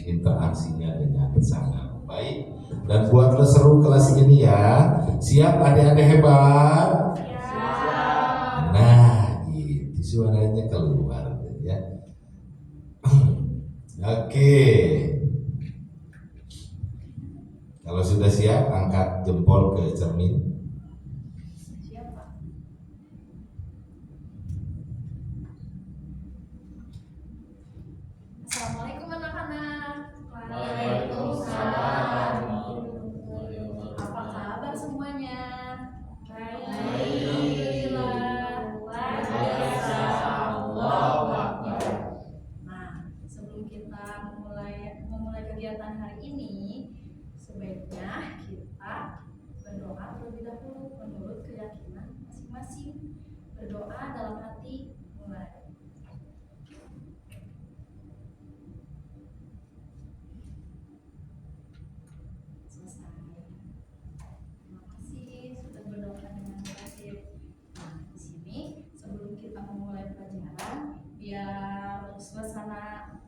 interaksinya dengan bersama. Baik, dan buatlah seru kelas ini ya. Siap adik-adik hebat? Siap. Nah, itu suaranya keluar ya. Oke. Kalau sudah siap, angkat jempol ke cermin. Assalamualaikum anak-anak. Waalaikumsalam. Apa kabar semuanya? Baik. Alhamdulillah. Allahu Akbar. Nah, sebelum kita memulai kegiatan hari ini, sebaiknya kita berdoa terlebih dahulu menurut keyakinan masing-masing. Berdoa dalam hati, mulai. Biar suasana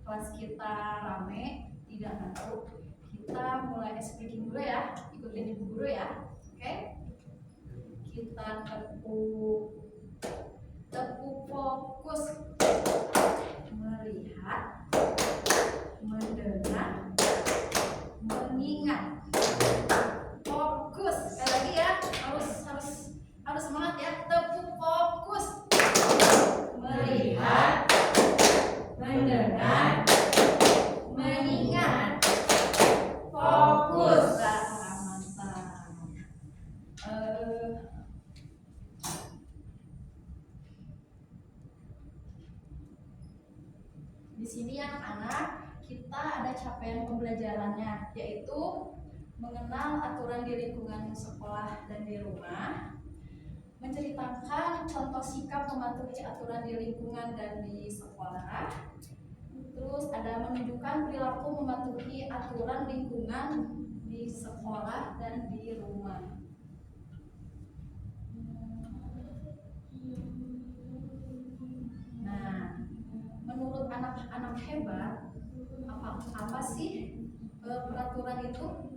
kelas kita rame, tidak ngantuk, kita mulai speaking dulu ya, ikutin ibu guru ya, oke? Kita tepuk fokus, melihat, mendengar, mengingat, fokus. Sekali lagi ya, harus semangat ya, tepuk fokus. Melihat, mendengar, mengingat, fokus. Mantap. Di sini anak-anak, kita ada capaian pembelajarannya, yaitu mengenal aturan di lingkungan sekolah dan di rumah, menceritakan contoh sikap mematuhi aturan di lingkungan dan di sekolah. Terus ada menunjukkan perilaku mematuhi aturan lingkungan di sekolah dan di rumah. Nah, menurut anak-anak hebat, apa sih peraturan itu?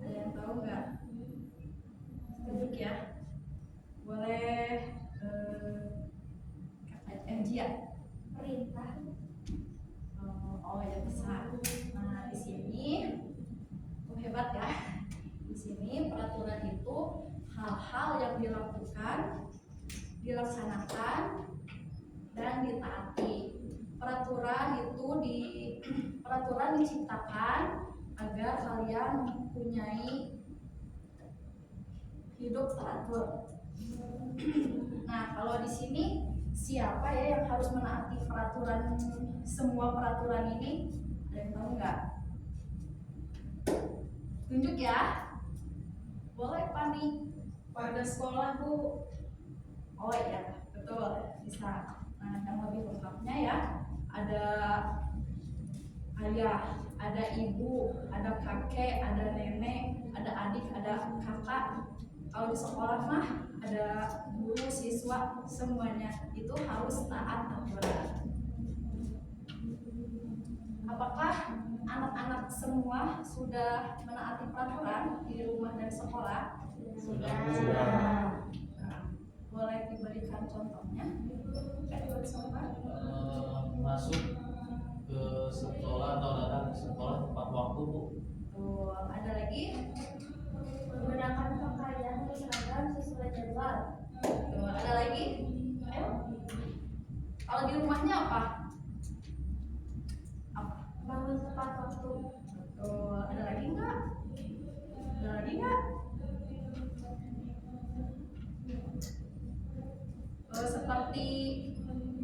Ada yang tahu nggak? Tunjuk ya. Boleh Gia. Perintah. Oh ya bisa. Nah di sini hebat ya. Di sini peraturan itu hal-hal yang dilakukan, dilaksanakan, dan ditaati. Peraturan diciptakan agar kalian mempunyai hidup teratur. Nah, kalau di sini siapa ya yang harus menaati semua peraturan ini? Ada yang tahu nggak? Tunjuk ya. Boleh Pani. Pada sekolah Bu. Oh iya, betul, bisa. Nah, yang lebih lengkapnya ya, ada ayah, ada ibu, ada kakek, ada nenek, ada adik, ada kakak. Kalau di sekolah mah ada guru, siswa, semuanya itu harus taat aturan. Apakah anak-anak semua sudah menaati peraturan di rumah dan sekolah? Sudah. Nah, boleh diberikan contohnya? Masuk ke sekolah atau datang ke sekolah tepat waktu Bu. Tuh, ada lagi? Menggunakan pakaian seragam sesuai jadwal. Tuh, ada lagi? Ayo. Kalau di rumahnya apa? Bangun tepat waktu. Tuh, ada lagi nggak? Ada lagi nggak? Seperti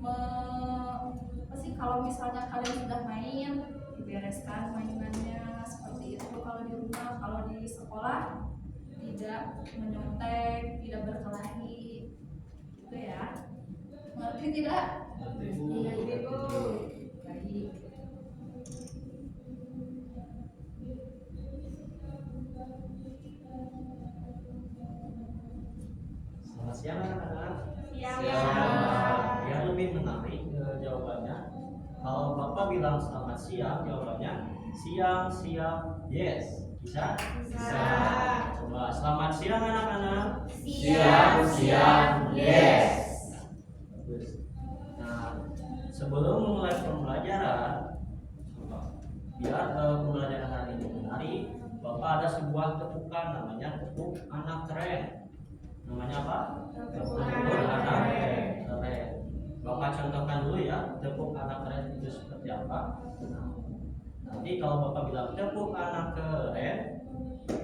apa sih, kalau misalnya kalian sudah main, dibereskan mainannya seperti itu kalau di rumah. Kalau di sekolah tidak menyontek, tidak berkelahi, gitu ya. Ngerti tidak? Ngerti Bu. Baik. Selamat siang anak-anak. Siang. Yang lebih menarik jawabannya, kalau Bapak bilang selamat siang, jawabannya siang, siang, yes. Bisa? Bisa. Coba selamat siang anak-anak. Siang, siang, yes. Bagus. Nah, sebelum memulai pembelajaran, coba biar pembelajaran hari ini menarik, Bapak ada sebuah tepukan namanya tepuk anak keren. Namanya apa? Tepuk anak keren. Bapak contohkan dulu ya, tepuk anak keren itu seperti apa. Nah, nanti kalau Bapak bilang tepuk anak keren,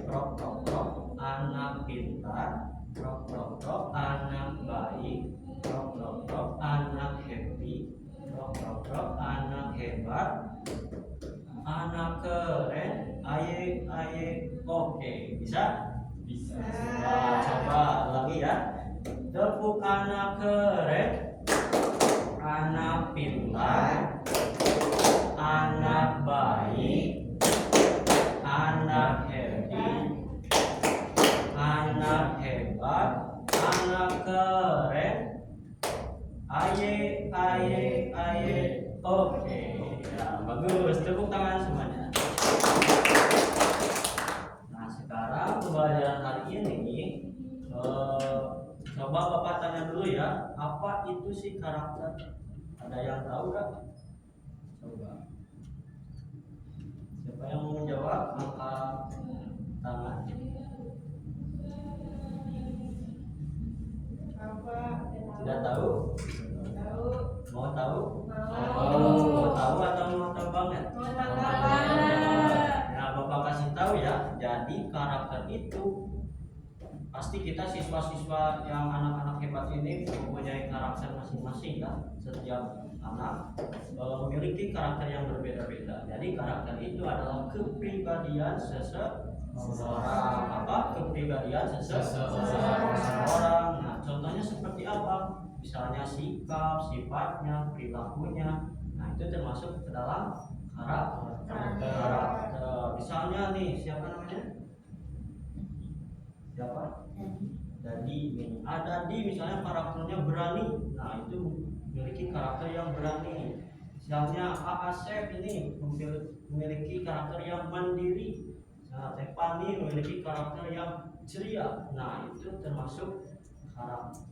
krok krok krok, anak pintar, krok krok krok, anak baik, krok krok krok, anak happy, krok krok krok, anak hebat, anak keren, aye aye, oke, bisa? Bisa. Nah, coba lagi ya. Tepuk anak keren, anak pintar, anak baik, anak happy, anak hebat, anak keren, aye aye aye, oke. Ya, bagus, tepuk tangan semuanya. Nah, sekarang pembelajaran hari ini coba Bapak tanya dulu ya, apa itu sih karakter? Ada yang tahu nggak? Coba. Siapa yang mau menjawab? Angkat tangan. Tidak tahu? Mau tahu? Mau tahu atau mau tahu banget? Nah, Bapak kasih tahu ya. Jadi karakter itu pasti kita siswa-siswa yang anak-anak hebat ini mempunyai karakter masing-masing ya. Setiap anak memiliki karakter yang berbeda-beda. Jadi karakter itu adalah kepribadian seseorang. Apa? Kepribadian seseorang. Nah, contohnya seperti apa? Misalnya sikap, sifatnya, perilakunya. Nah, itu termasuk ke dalam karakter. Misalnya nih, siapa namanya? Siapa? Dadi. Ada di misalnya karakternya berani. Nah, itu memiliki karakter yang berani. Misalnya Asep ini memiliki karakter yang mandiri. Nah, Tepani memiliki karakter yang ceria. Nah, itu termasuk karakter.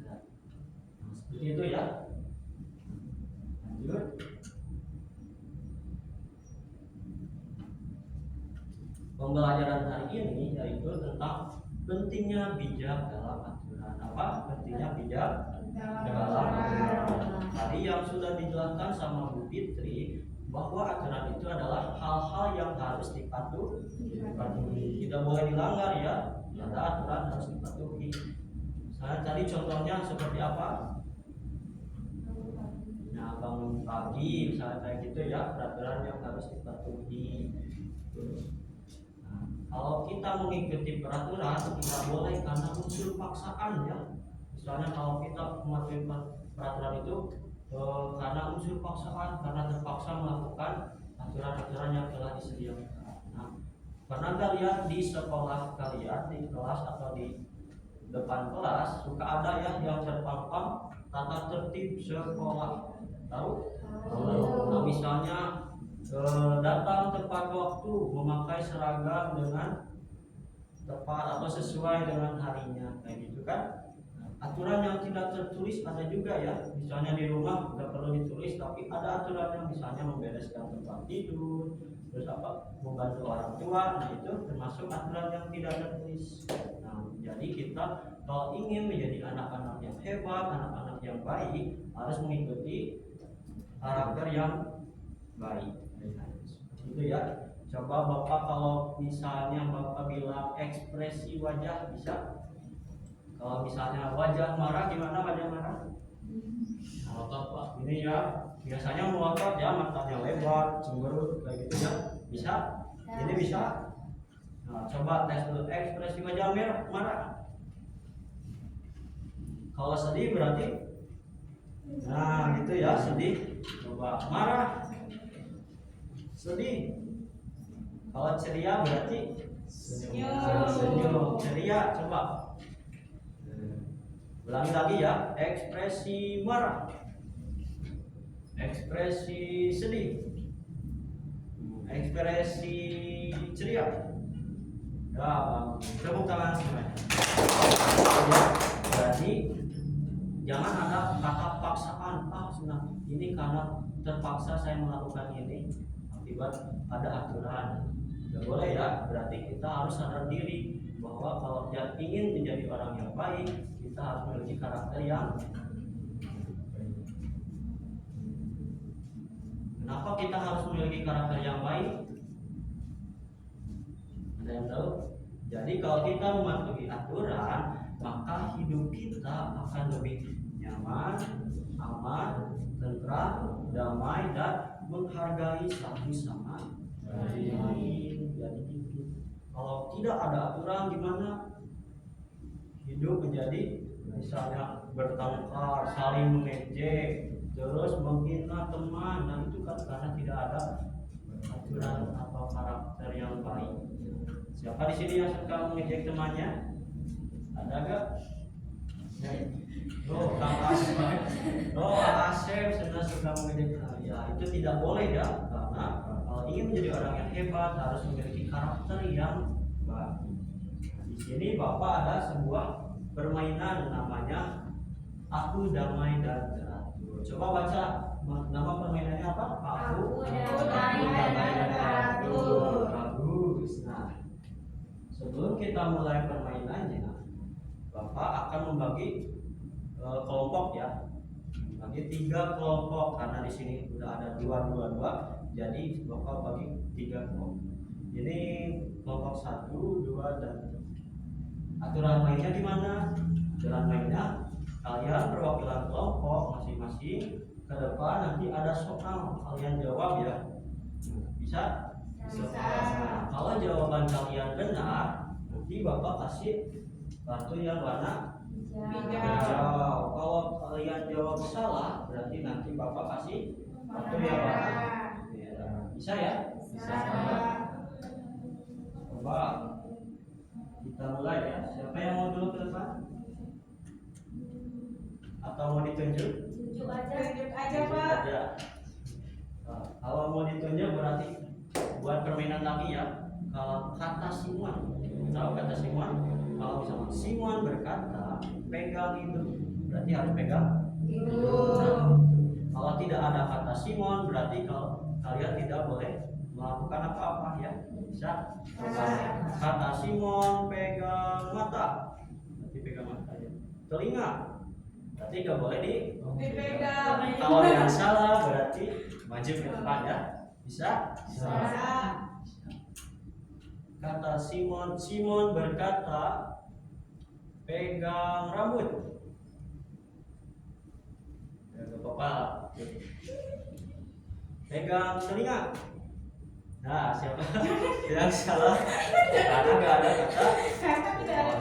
Nah, seperti itu ya. Lanjut. Pembelajaran hari ini yaitu tentang pentingnya bijak dalam aturan. Apa? Pentingnya bijak dalam aturan. Tadi yang sudah dijelaskan sama Bu Fitri bahwa aturan itu adalah hal-hal yang harus dipatuhi. Tidak boleh dilanggar ya. Ada aturan harus dipatuhi. Nah, tadi contohnya seperti apa? Nah, bangun pagi misalnya kayak gitu ya, peraturan yang harus dipatuhi. Nah, kalau kita mengikuti peraturan tidak boleh karena unsur paksaan ya. Misalnya kalau kita mematuhi peraturan itu karena unsur paksaan, karena terpaksa melakukan aturan-aturan yang telah disediakan. Nah, pernah nggak lihat di sekolah kalian, di kelas atau di depan kelas suka ada ya yang terpampang tata tertib sekolah? Tahu? Nah, misalnya datang tepat waktu, memakai seragam dengan tepat atau sesuai dengan harinya, kayak gitu kan? Aturan yang tidak tertulis ada juga ya. Misalnya di rumah nggak perlu ditulis, tapi ada aturan yang misalnya membereskan tempat tidur, terus apa, membantu orang tua. Nah, itu termasuk aturan yang tidak tertulis. Nah, jadi kita kalau ingin menjadi anak-anak yang hebat, anak-anak yang baik, harus mengikuti karakter yang baik. Itu ya. Coba Bapak kalau misalnya Bapak bilang ekspresi wajah bisa. Kalau misalnya wajah marah, gimana wajah marah? Melotot Pak. Ini ya, biasanya melotot ya, matanya lebar, cemberut kayak gitu ya. Bisa? Ini bisa? Nah, coba tes dulu ekspresi wajah marah. Kalau sedih berarti, nah gitu ya, sedih. Coba marah, sedih. Kalau ceria berarti senyum. Ceria, coba. Ulangi lagi ya, ekspresi marah, ekspresi sedih, Ekspresi ceria. Ya, tepuk tangan semuanya. Jadi jangan ada kata paksaan. Senang. Ini karena terpaksa saya melakukan ini akibat ada aturan. Tidak boleh ya. Berarti kita harus sadar diri bahwa kalau dia ingin menjadi orang yang baik, kita harus memiliki karakter yang. Kenapa kita harus memiliki karakter yang baik? Ada yang tahu? Jadi kalau kita mematuhi aturan, maka hidup kita akan lebih nyaman, aman, tentram, damai, dan menghargai satu sama lain. Jadi gitu. Kalau tidak ada aturan gimana? Hidup menjadi misalnya bertengkar, saling mengejek, terus menghina teman, dan itu kan karena tidak ada aturan atau karakter yang baik. Siapa di sini yang suka mengejek temannya? Ada gak? Kang Asep, Asep suka mengejek. Ya itu tidak boleh ya, karena kalau ingin menjadi orang yang hebat harus memiliki karakter yang baik. Di sini Bapak ada sebuah permainan namanya Aku Damai dan Teratur. Coba baca nama permainannya apa? Aku Damai dan Teratur. Bagus. Nah, sebelum kita mulai permainannya, Bapak akan membagi kelompok ya. Bagi 3 kelompok karena di sini sudah ada 2, jadi Bapak bagi 3 kelompok. Ini kelompok 1, 2, dan 3. Aturan mainnya gimana? Aturan mainnya kalian perwakilan kelompok masing-masing ke depan nanti ada soal kalian jawab ya. Bisa? Nah, kalau jawaban kalian benar, nanti Bapak kasih kartu yang warna hijau. Kalau kalian jawab salah, berarti nanti Bapak kasih kartu yang warna merah. Bisa ya? Bisa. Coba kita mulai ya. Siapa yang mau dulu ke depan? Atau mau ditunjuk? Tunjuk aja Tunjuk aja. Nah, kalau mau ditunjuk berarti buat permainan lagi ya. Kalau kata Simon, tahu kata Simon? Kalau misalnya Simon berkata pegang itu, berarti harus pegang hidung. Nah, kalau tidak ada kata Simon, berarti kalau kalian tidak boleh melakukan apa-apa ya. Bisa? Kata Simon pegang mata, berarti pegang mata ya. Telinga, berarti nggak boleh dipegang. Kalau yang salah berarti maju ke depan ya. Bisa? Bisa. Kata Simon berkata pegang rambut, pegang kepala, pegang telinga. Nah, siapa yang salah? Karena nggak ada kata.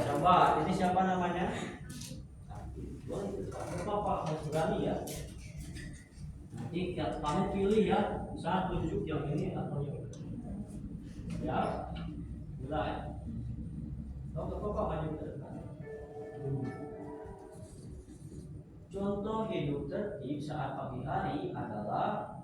Coba, ini siapa namanya? Bapak harus berani ya. Nanti kamu pilih ya, bisa tunjuk yang ini atau yang ini. Ya, mulai. Bapak maju ke depan. Contoh hidup tertib saat pagi hari adalah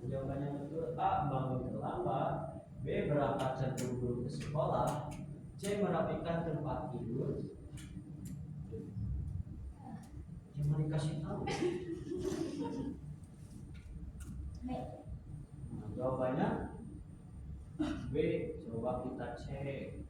jawabannya betul. A. Bangun terlambat. B. Berangkat terburu-buru ke sekolah. C. Merapikan tempat tidur. Cuma dikasih tahu. Nah, jawabannya B. Coba kita cek.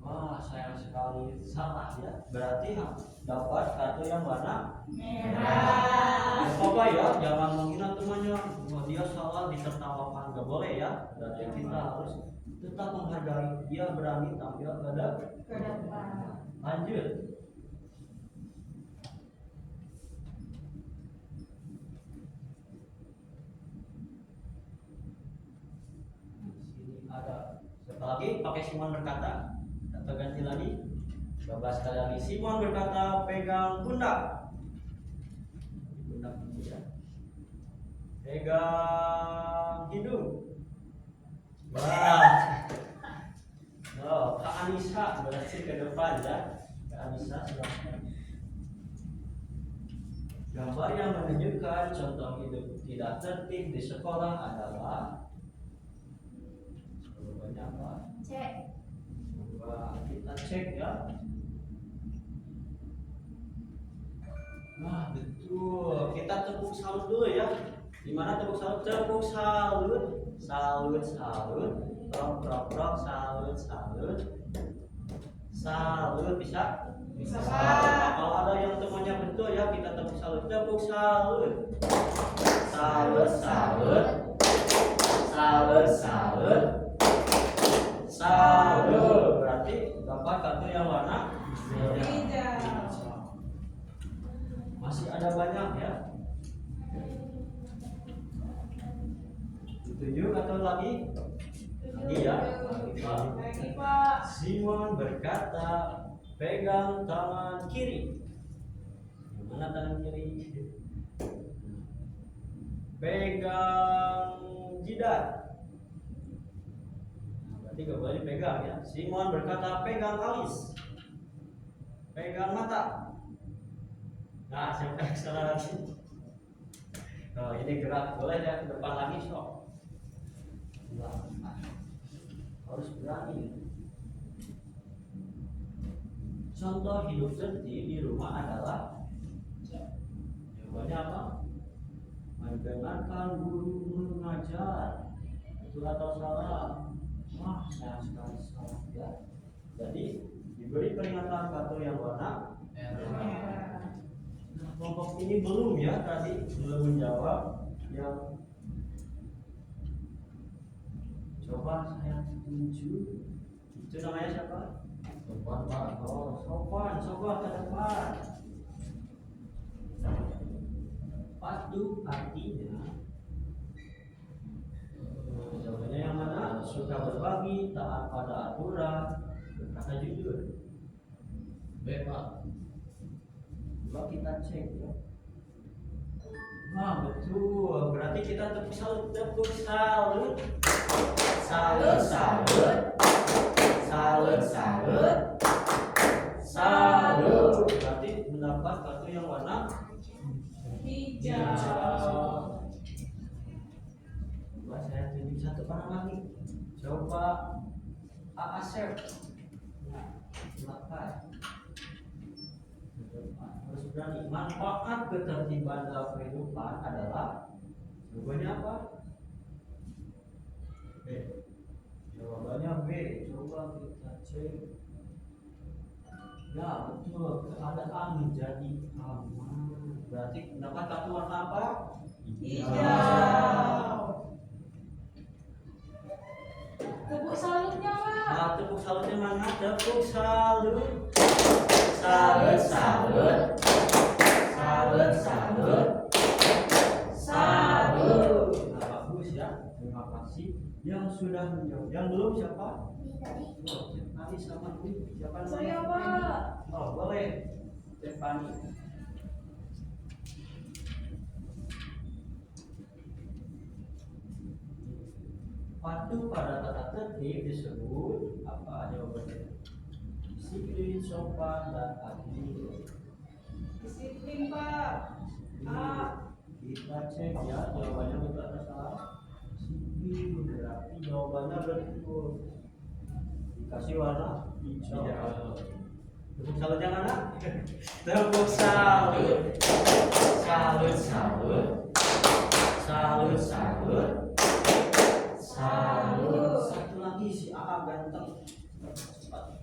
Wah, sayang sekali salah ya. Berarti dapat kartu yang warna merah. Apa ya? Jangan menghina temannya. Wah, dia salah ditertawakan, nggak boleh ya. Berarti kita harus tetap menghargai dia berani tampil ke depan. Lanjut. Di sini ada. Siapa lagi? Pakai Simon berkata. Atau ganti lagi? 12 kali lagi. Simon berkata pegang pundak. Pundak ya. Pegang hidung. Wah. Oh, Kak Anissa berarti ke depan ya. Kak Anissa silahkan. Gambar yang menunjukkan contoh hidup tidak tertib di sekolah adalah Jawabannya apa? Cek. Coba kita cek ya. Nah, betul. Kita tepuk salut dulu ya. Gimana tepuk salut? Tepuk salut. Salut, salut. Prok, prok, prok. Salut, salut. Salut bisa? Bisa, Nah, Pak. kalau ada yang temannya betul ya, kita tepuk salut. Tepuk salut. Salut, salut. Salut, salut. Salut. Berarti dapat kartu yang warna Hijau. masih ada banyak ya. Tujuh atau lagi? Lagi ya. Lagi, Pak. Simon berkata, pegang tangan kiri. Mana tangan kiri? Pegang jidat. Nah, berarti gak boleh dipegang ya. Simon berkata, pegang alis. Pegang mata. Nah, saya pegang salah lagi. Oh, ini gerak, boleh ya ke depan lagi sok. Nah, harus berani. Contoh hidup tertib di rumah adalah jawabannya apa? Mendengarkan guru mengajar. Betul atau salah? Wah, sayang sekali salah ya. Jadi diberi peringatan kartu yang warna. Nah, kelompok ini belum ya tadi belum menjawab yang coba saya tunjuk. Itu namanya siapa? Sopan Pak. Oh, sopan, coba ke depan. Patuh artinya jawabannya yang mana? Suka berbagi, taat pada aturan, berkata jujur. B Pak. Coba kita cek ya. Wah, betul. Berarti kita tepuk salut, tepuk salut. Salut, salut. Salut, salut. Salut. Berarti mendapat kartu yang warna Hijau. coba saya tunjuk satu orang lagi. Coba Asep. Nah, silakan. Harus berani. Manfaat ketertiban dalam kehidupan adalah jawabannya apa? B. Jawabannya B. Coba kita cek. Ya betul. Keadaan menjadi aman. Berarti mendapat kartu warna apa? Hijau. Tepuk salutnya, Pak. Nah, tepuk salutnya mana? Tepuk salut. Salut, salut. Salut, salut. Salut. Nah, bagus ya. Terima kasih. Yang sudah menjawab. Yang belum siapa? Oh, Cepani sama Dwi. Siapa namanya? Saya, Pak. Oh, boleh. Cepani. Patuh pada tata tertib disebut apa jawabannya? Disiplin, sopan, dan adil. Disiplin, Pak. A. Kita cek ya jawabannya betul atau salah. Disiplin berarti jawabannya betul. Dikasih warna hijau. Tepuk salutnya mana? Tepuk salut. Salut, salut. Salut, salut. Salut. Satu lagi si AA ganteng. Cepat.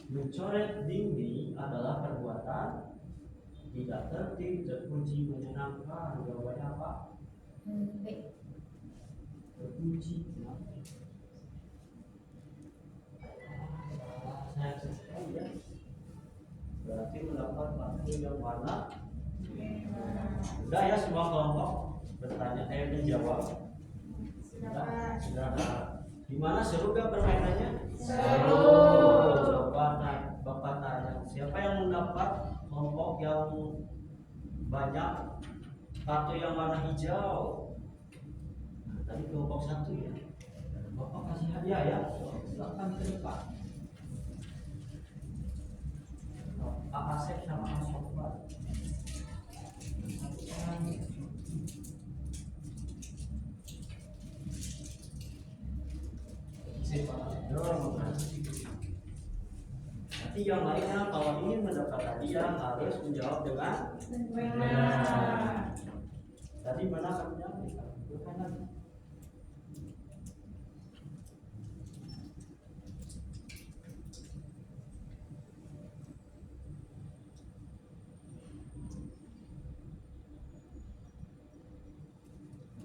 Mencoret dinding adalah perbuatan tidak tertib, terpuji, menyenangkan. Jawabannya apa? B. Terpuji. Saya cek ya. Berarti mendapat kartu yang warna. Sudah ya semua kelompok bertanya menjawab. Sudah. Gimana seru gak permainannya? Seru. Coba Bapak tanya, siapa yang mendapat kelompok yang banyak kartu yang warna hijau? Nah, tadi kelompok satu ya. Bapak kasih hadiah ya. Silakan ke depan. Pak Asep sama Mas Sofwan. Berarti yang lainnya kalau ingin mendapat hadiah harus menjawab dengan Benar. tadi mana katanya? Bukan lagi.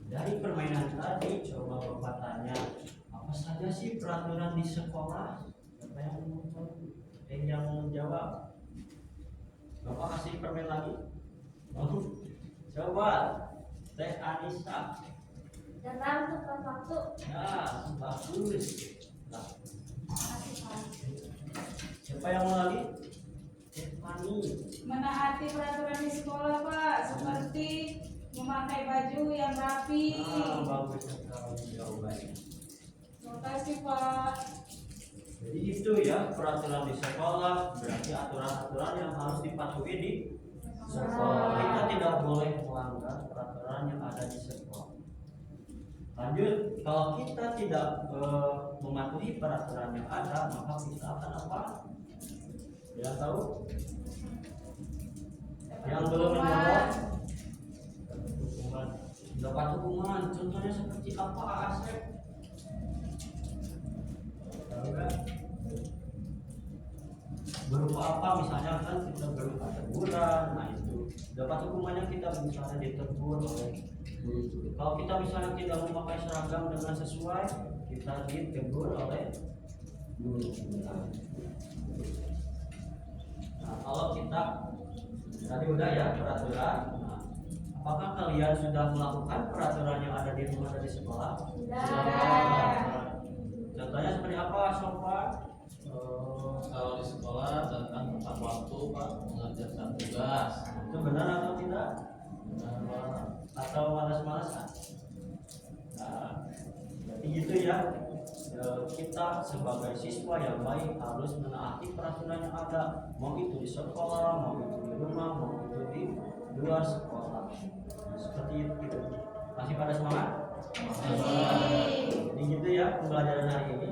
Dari permainan tadi coba Bapak tanya apa saja sih peraturan di sekolah? Siapa yang menjawab? Bapak kasih permen lagi. Coba Teh Anissa. Datang tepat waktu. Ya, bagus. Nah, Makasih, Pak. siapa yang mau lagi? Stefani. Menaati peraturan di sekolah, Pak, seperti memakai baju yang rapi. Bagus sekali jawabannya. Terima kasih, Pak. Jadi itu ya peraturan di sekolah, berarti aturan-aturan yang harus dipatuhi di sekolah. Kita tidak boleh melanggar peraturan yang ada di sekolah. Lanjut, kalau kita tidak mematuhi peraturan yang ada, maka kita akan apa? Ya tahu? Yang belum menjawab dapat hukuman. Contohnya seperti apa, Asep? Tahu nggak? Berupa apa? Misalnya kan kita berupa teguran, nah itu dapat hukumannya kita misalnya ditegur oleh guru. Kalau kita misalnya tidak memakai seragam dengan sesuai, kita ditegur oleh guru. Nah, kalau kita tadi udah ya peraturan. Nah, apakah kalian sudah melakukan peraturan yang ada di rumah dan di sekolah? Sudah. Contohnya seperti apa, Sofa? Kalau di sekolah datang tepat waktu Pak, mengerjakan tugas. Itu benar atau tidak? Benar Pak. Atau malas-malasan? Nah, berarti gitu ya. Kita sebagai siswa yang baik harus menaati peraturan yang ada, mau itu di sekolah, mau itu di rumah, mau itu di luar sekolah. Seperti itu. Masih pada semangat? Jadi gitu ya pembelajaran hari ini.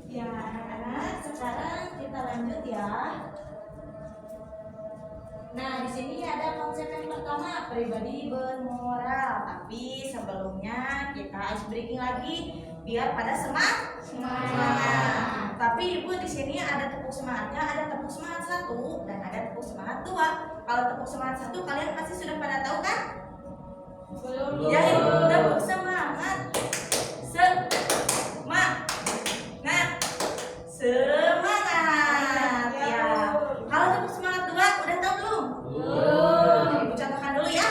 Ya, anak-anak, sekarang kita lanjut ya. Nah, di sini ada konsep yang pertama, pribadi bermoral. Tapi sebelumnya kita ice breaking lagi biar pada semangat. Tapi Ibu di sini ada tepuk semangatnya, ada tepuk semangat 1 dan ada tepuk semangat 2. Kalau tepuk semangat 1 kalian pasti sudah pada tahu kan? Belum. Ya, Ibu, tepuk semangat. Semangat. Ya. Kalau tepuk semangat 2 udah tahu belum? Ibu contohkan dulu ya.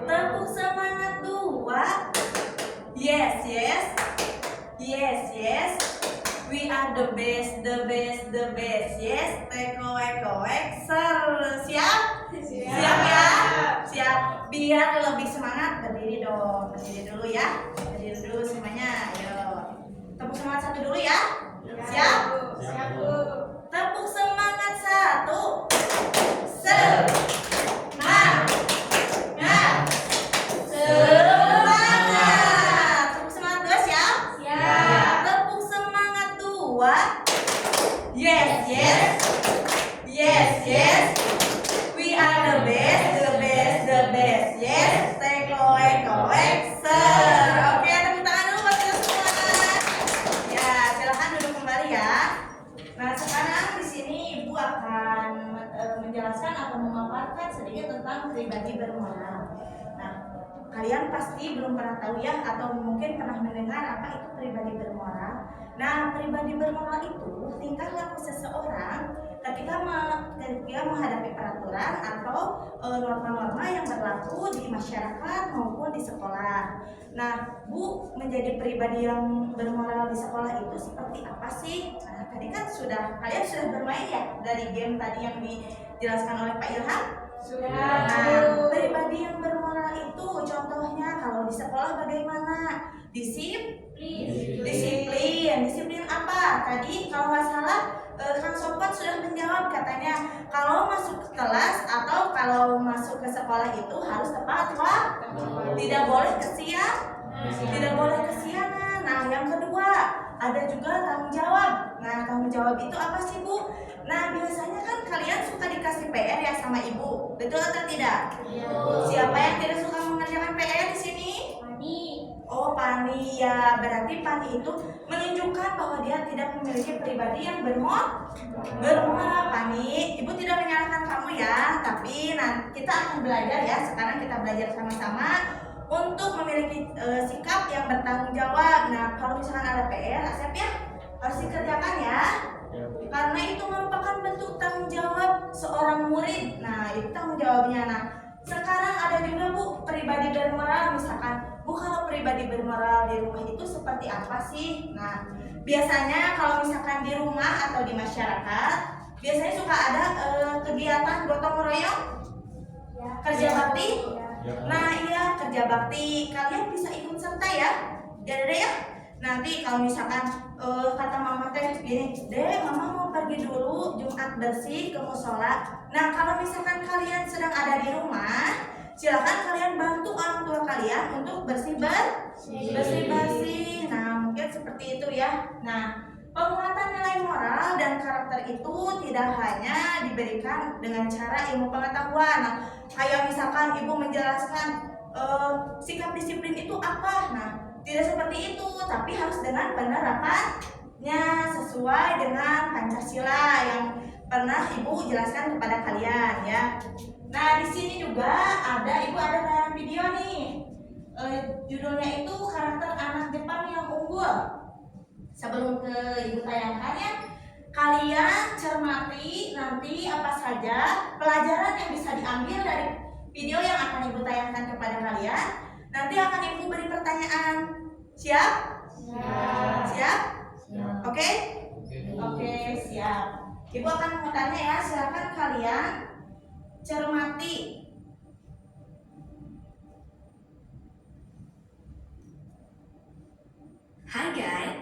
Tepuk semangat 2. Yes, yes. Yes, yes. We are the best, the best, the best. Yes. Tekoek, siap? Siap ya? Siap. Biar lebih semangat, berdiri dong. Berdiri dulu ya. Berdiri dulu semuanya. Ayo. Tepuk semangat 1 dulu ya. Siap? Siap, Bu. Tepuk semangat 1. Semangat. Tepuk semangat 2 siap? Siap. Tepuk semangat 2. Yes, yes. Yes, yes. We are the best, the best, the best. Yes. Tekoek, ser. Oke, tepuk tangan dulu buat kita semua. Ya, silakan duduk kembali ya. Nah, sekarang di sini Ibu akan menjelaskan atau memaparkan sedikit tentang pribadi bermoral. Nah, kalian pasti belum pernah tahu ya atau mungkin pernah mendengar apa itu pribadi bermoral. Nah, pribadi bermoral itu tingkah laku seseorang ketika menghadapi peraturan atau norma-norma yang berlaku di masyarakat maupun di sekolah. Nah, Bu, menjadi pribadi yang bermoral di sekolah itu seperti apa sih? Nah, tadi kan kalian sudah bermain ya dari game tadi yang dijelaskan oleh Pak Ilham. Sudah. Nah, pribadi yang bermoral itu contohnya kalau di sekolah bagaimana? Disiplin apa? Tadi kalau nggak salah Kang Sobat sudah menjawab katanya kalau masuk ke kelas atau kalau masuk ke sekolah itu harus tepat waktu. Tidak boleh tidak boleh kesiangan. Nah, yang kedua ada juga tanggung jawab. Nah, tanggung jawab itu apa sih, Bu? Nah, biasanya kan kalian suka dikasih PR ya sama ibu, betul atau tidak? Siapa yang tidak suka mengerjakan PR di sini? Oh, Pani ya. Berarti Pani itu menunjukkan bahwa dia tidak memiliki pribadi yang bermoral. Pani, Ibu tidak menyalahkan kamu ya, tapi kita akan belajar ya. Sekarang kita belajar sama-sama untuk memiliki sikap yang bertanggung jawab. Nah, kalau misalkan ada PR, Asep ya harus dikerjakan ya. Karena itu merupakan bentuk tanggung jawab seorang murid. Nah, itu tanggung jawabnya. Nah, sekarang ada juga Bu, pribadi bermoral. Misalkan Bu, kalau pribadi bermoral di rumah itu seperti apa sih? Nah, biasanya kalau misalkan di rumah atau di masyarakat, biasanya suka ada kegiatan gotong royong, kerja bakti. Nah, iya, kerja bakti. Kalian bisa ikut serta ya. Jadi ya. Nanti kalau misalkan kata mama teh gini, "Deh, mama mau pergi dulu Jumat bersih ke musola." Nah, kalau misalkan kalian sedang ada di rumah, silakan kalian bantu orang tua kalian untuk bersih. Nah, mungkin seperti itu ya. Nah, penguatan nilai moral dan karakter itu tidak hanya diberikan dengan cara ilmu pengetahuan. Nah, kayak misalkan ibu menjelaskan sikap disiplin itu apa. Nah, tidak seperti itu, tapi harus dengan penerapannya sesuai dengan Pancasila yang pernah ibu jelaskan kepada kalian ya. Nah, di sini juga ada tayangan video nih. Judulnya itu karakter anak Jepang yang unggul. Sebelum ke ibu tayangkannya, kalian cermati nanti apa saja pelajaran yang bisa diambil dari video yang akan ibu tayangkan kepada kalian. Nanti akan ibu beri pertanyaan. Siap? Siap? Oke? Oke, siap. Ibu akan bertanya ya, silakan kalian cermati. Hai guys.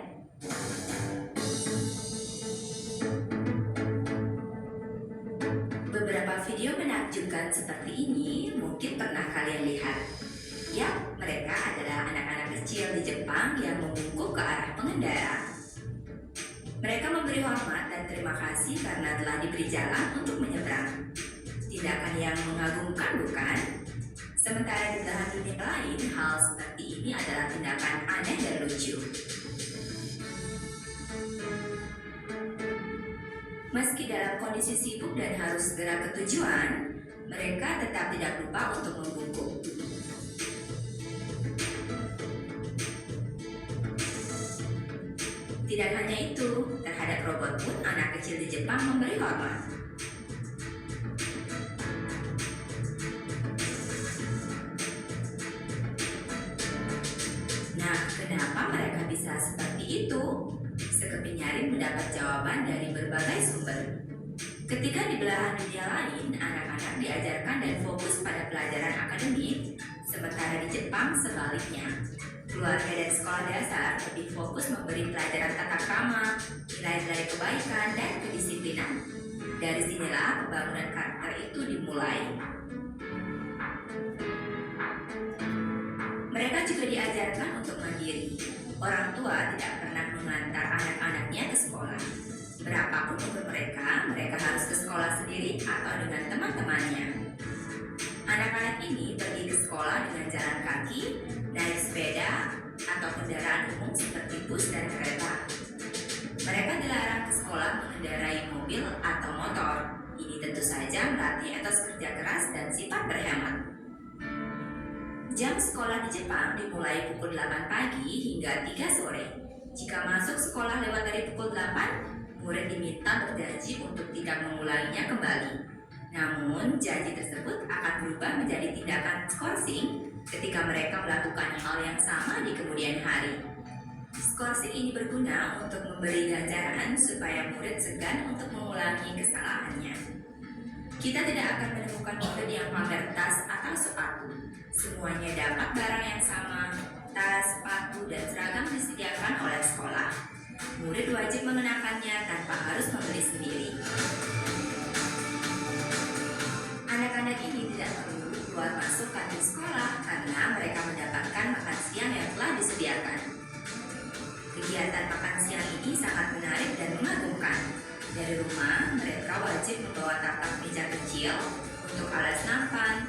Beberapa video menakjubkan seperti ini mungkin pernah kalian lihat. Ya, mereka adalah anak-anak kecil di Jepang yang membungkuk ke arah pengendara. Mereka memberi hormat dan terima kasih karena telah diberi jalan untuk menyeberang. Tindakan yang mengagumkan, bukan? Sementara di belahan dunia lain, hal seperti ini adalah tindakan aneh dan lucu. Meski dalam kondisi sibuk dan harus segera ke tujuan, mereka tetap tidak lupa untuk membungkuk. Tidak hanya itu, terhadap robot pun anak kecil di Jepang memberi hormat. Nah, kenapa mereka bisa seperti itu? Sekeping nyaring mendapat jawaban dari berbagai sumber. Ketika di belahan dunia lain, anak-anak diajarkan dan fokus pada pelajaran akademik, sementara di Jepang sebaliknya. Keluarga dan sekolah dasar lebih fokus memberi pelajaran tata krama, nilai-nilai kebaikan, dan kedisiplinan. Dari sinilah pembangunan karakter itu dimulai. Mereka juga diajarkan untuk mandiri. Orang tua tidak pernah mengantar anak-anaknya ke sekolah. Berapapun umur mereka harus ke sekolah sendiri atau dengan teman-temannya. Anak-anak ini pergi ke sekolah dengan jalan kaki, naik sepeda, atau kendaraan umum seperti bus dan kereta. Mereka dilarang ke sekolah mengendarai mobil atau motor. Ini tentu saja melatih etos kerja keras dan sifat berhemat. Jam sekolah di Jepang dimulai pukul 8 pagi hingga 3 sore. Jika masuk sekolah lewat dari pukul 8, murid diminta berjanji untuk tidak mengulanginya kembali. Namun, janji tersebut akan berubah menjadi tindakan skorsing ketika mereka melakukan hal yang sama di kemudian hari. Skorsing ini berguna untuk memberi ganjaran supaya murid segan untuk mengulangi kesalahannya. Kita tidak akan menemukan murid yang pamer tas atau sepatu. Semuanya dapat barang yang sama, tas, sepatu, dan seragam disediakan oleh sekolah. Murid wajib mengenakannya tanpa harus membeli sendiri. Kegiatan makan siang ini sangat menarik dan mengagumkan. Dari rumah, mereka wajib membawa tapak meja kecil untuk alas nampan,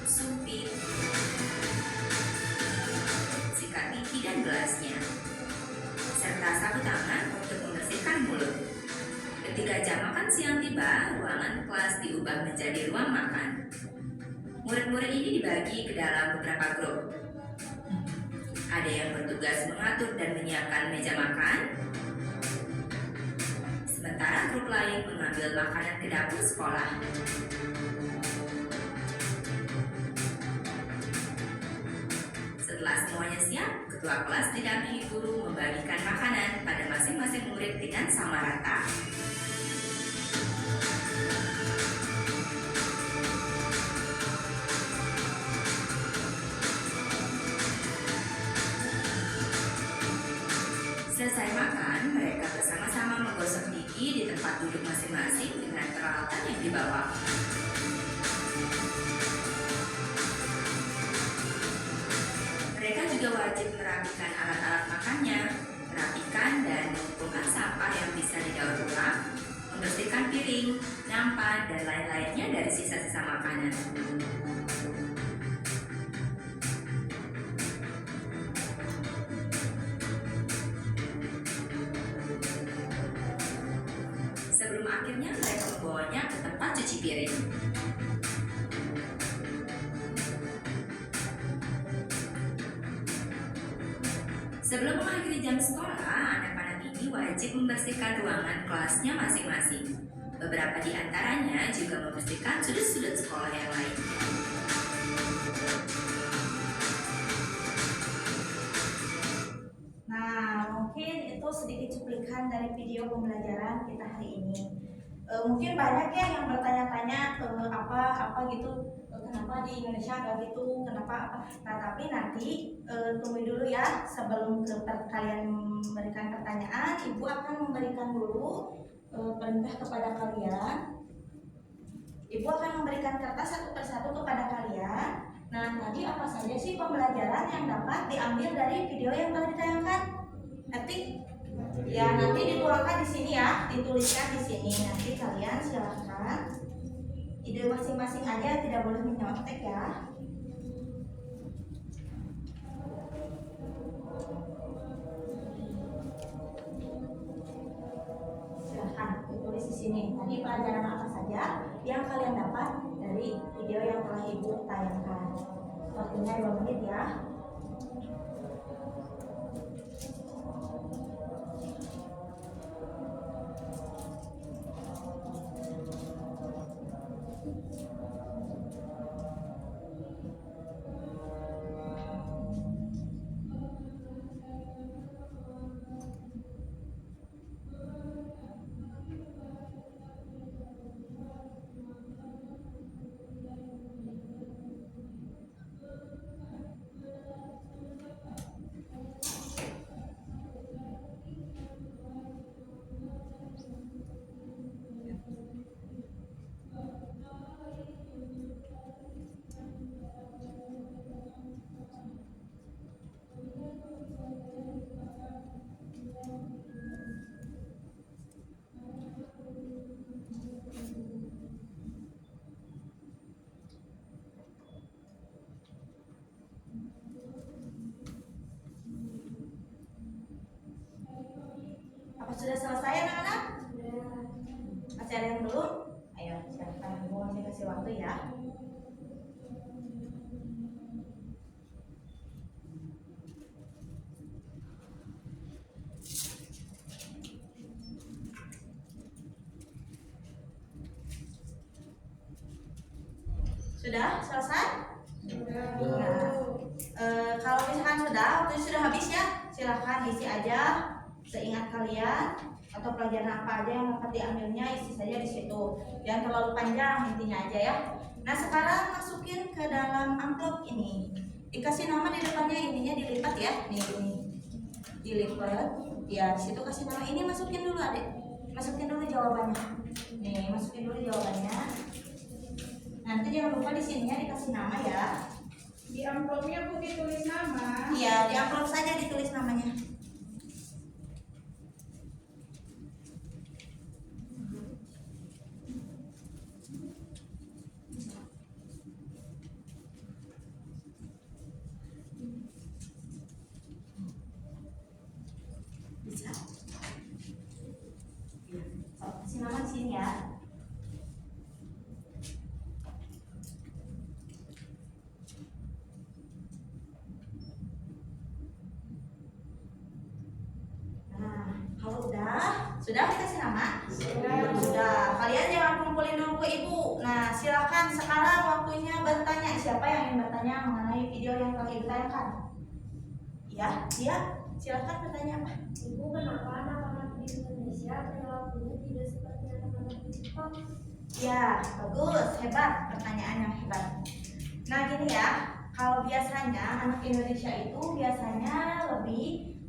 sumpit, sikat gigi dan gelasnya, serta sapu tangan untuk membersihkan mulut. Ketika jam makan siang tiba, ruangan kelas diubah menjadi ruang makan. Murid-murid ini dibagi ke dalam beberapa grup. Ada yang bertugas mengatur dan menyiapkan meja makan, sementara grup lain mengambil makanan ke dapur sekolah. Setelah semuanya siap, ketua kelas didampingi guru membagikan makanan pada masing-masing murid dengan sama rata. Selesai makan, mereka bersama-sama menggosok gigi di tempat duduk masing-masing dengan peralatan yang dibawa. Mereka juga wajib merapikan alat-alat makannya, merapikan dan mengumpulkan sampah yang bisa didaur ulang, membersihkan piring, nampan, dan lain-lainnya dari sisa-sisa makanan. Sebelum akhirnya mereka membawanya ke tempat cuci piring. Sebelum mengakhiri jam sekolah, anak-anak ini wajib membersihkan ruangan kelasnya masing-masing. Beberapa di antaranya juga membersihkan sudut-sudut sekolah yang lain. Nah, mungkin itu sedikit cuplikan dari video pembelajaran kita hari ini. Mungkin banyak ya yang bertanya-tanya apa gitu, kenapa di Indonesia nggak gitu, kenapa apa. Nah, tapi nanti tunggu dulu ya, sebelum kalian memberikan pertanyaan, Ibu akan memberikan dulu perintah kepada kalian. Ibu akan memberikan kertas satu persatu kepada kalian. Nah, tadi apa saja sih pembelajaran yang dapat diambil dari video yang telah ditayangkan? Nanti ya nanti dituangkan di sini ya, dituliskan di sini. Nanti kalian silahkan ide masing-masing aja, tidak boleh menyontek ya. Silahkan ditulis di sini. Tadi pelajaran apa saja yang kalian dapat dari video yang telah Ibu tayangkan. Waktunya 2 menit ya. Sudah selesai anak-anak? Masih ada yang belum? Ayo silakan, Ibu masih kasih waktu ya. Sudah selesai? Nah, kalau misalkan waktu sudah habis ya, silahkan isi aja seingat kalian atau pelajaran apa aja yang dapat diambilnya, isi saja di situ. Jangan terlalu panjang, intinya aja ya. Nah, sekarang masukin ke dalam amplop ini. Dikasih nama di depannya, intinya dilipat ya. Nih ini. Dilipat. Ya, di situ kasih nama. Ini masukin dulu, Adik. Masukin dulu jawabannya. Nih, masukin dulu jawabannya. Nanti jangan lupa di sininya dikasih nama ya. Di amplopnya Bu ditulis nama. Iya, di amplop saja ditulis namanya. Sudah dikasih nama? Sudah. Kalian jangan kumpulin dulu ke ibu. Nah, silakan sekarang waktunya bertanya. Siapa yang ingin bertanya mengenai video yang telah ibu tayangkan? Ya, dia. Silakan bertanya apa? Ibu, kenapa anak-anak di Indonesia perilakunya tidak seperti anak-anak di Jepang? Ya, bagus, hebat, pertanyaan yang hebat. Nah, gini ya, kalau biasanya anak Indonesia itu biasanya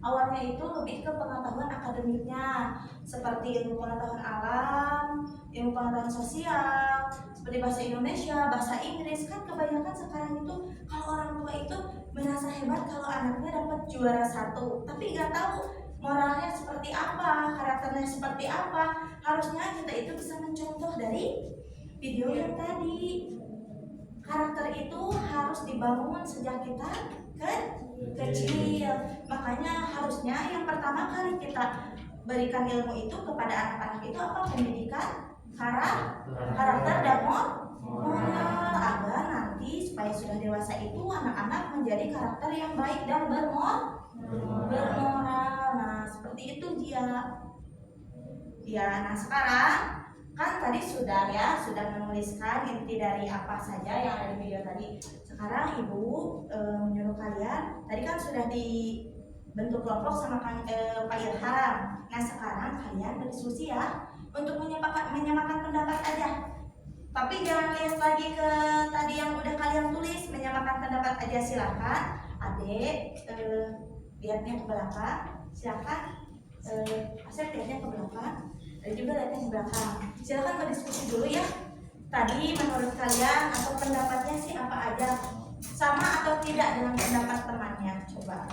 awalnya itu lebih ke pengetahuan akademiknya, seperti ilmu pengetahuan alam, ilmu pengetahuan sosial, seperti bahasa Indonesia, bahasa Inggris. Kan kebanyakan sekarang itu kalau orang tua itu merasa hebat kalau anaknya dapat juara 1, tapi nggak tahu moralnya seperti apa, karakternya seperti apa. Harusnya kita itu bisa mencontoh dari video yang tadi. Karakter itu harus dibangun sejak kita kecil. Makanya harusnya yang pertama kali kita berikan ilmu itu kepada anak-anak itu apa? Pendidikan karakter dan moral, agar nanti supaya sudah dewasa itu anak-anak menjadi karakter yang baik dan bermoral. Nah, seperti itu dia. Ya, nah sekarang kan tadi sudah menuliskan inti dari apa saja yang ada di video tadi. Sekarang ibu menyuruh kalian, tadi kan sudah dibentuk kelompok sama Pak Ilham. Nah sekarang kalian berdiskusi ya untuk menyamakan pendapat aja. Tapi jangan lihat lagi ke tadi yang udah kalian tulis, menyamakan pendapat aja silakan. Adek lihatnya ke belakang, silakan. Asep lihatnya ke belakang. Dan juga lihatnya ke belakang. Silakan berdiskusi dulu ya. Tadi menurut kalian atau pendapatnya sih apa aja? Sama atau tidak dengan pendapat temannya? Coba.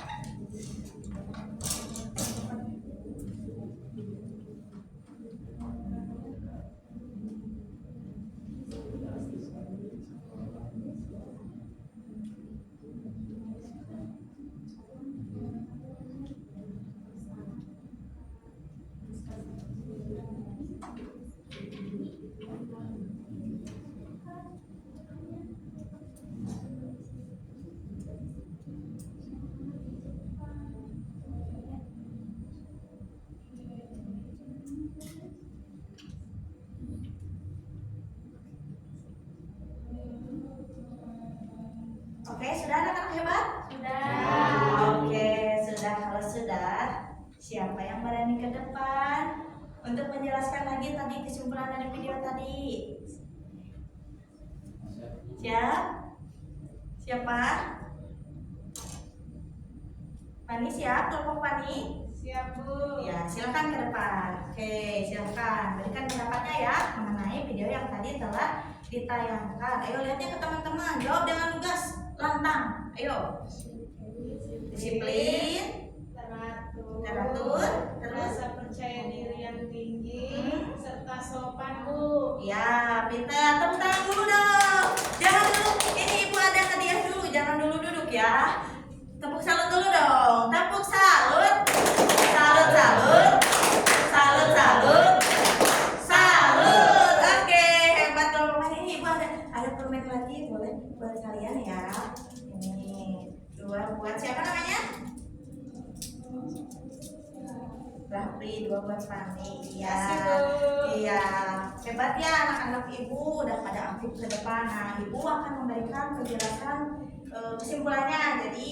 Oke, sudah anak-anak hebat? Sudah. Oke, sudah. Kalau sudah, siapa yang berani ke depan untuk menjelaskan lagi tadi kesimpulan dari video tadi? Siapa? Pani siap? Kelompok Pani? Siap, Bu. Ya, silakan ke depan. Oke, silakan berikan pendapatnya ya mengenai video yang tadi telah ditayangkan. Ayo lihatnya ke teman-teman. Jawab dengan lugas, lantang. Ayo. Disiplin, teratur, terus Rasa percaya diri yang tinggi, serta sopan, Bu. ya, pintar. Tepuk tangan dulu dong. Jangan dulu. Ini ibu ada hadiah dulu. Jangan dulu duduk ya. Tepuk salut dulu dong. Tepuk salut. Salut. Oke, hebat teman-teman. Ini ibu ada permen lagi, boleh buat kalian ya. Ini 2 buat siapa namanya? Rafli, 2 buat Fani. Iya. Iya. Hebat ya anak-anak ibu udah pada aktif ke depan. Nah, ibu akan memberikan penjelasan kesimpulannya. Jadi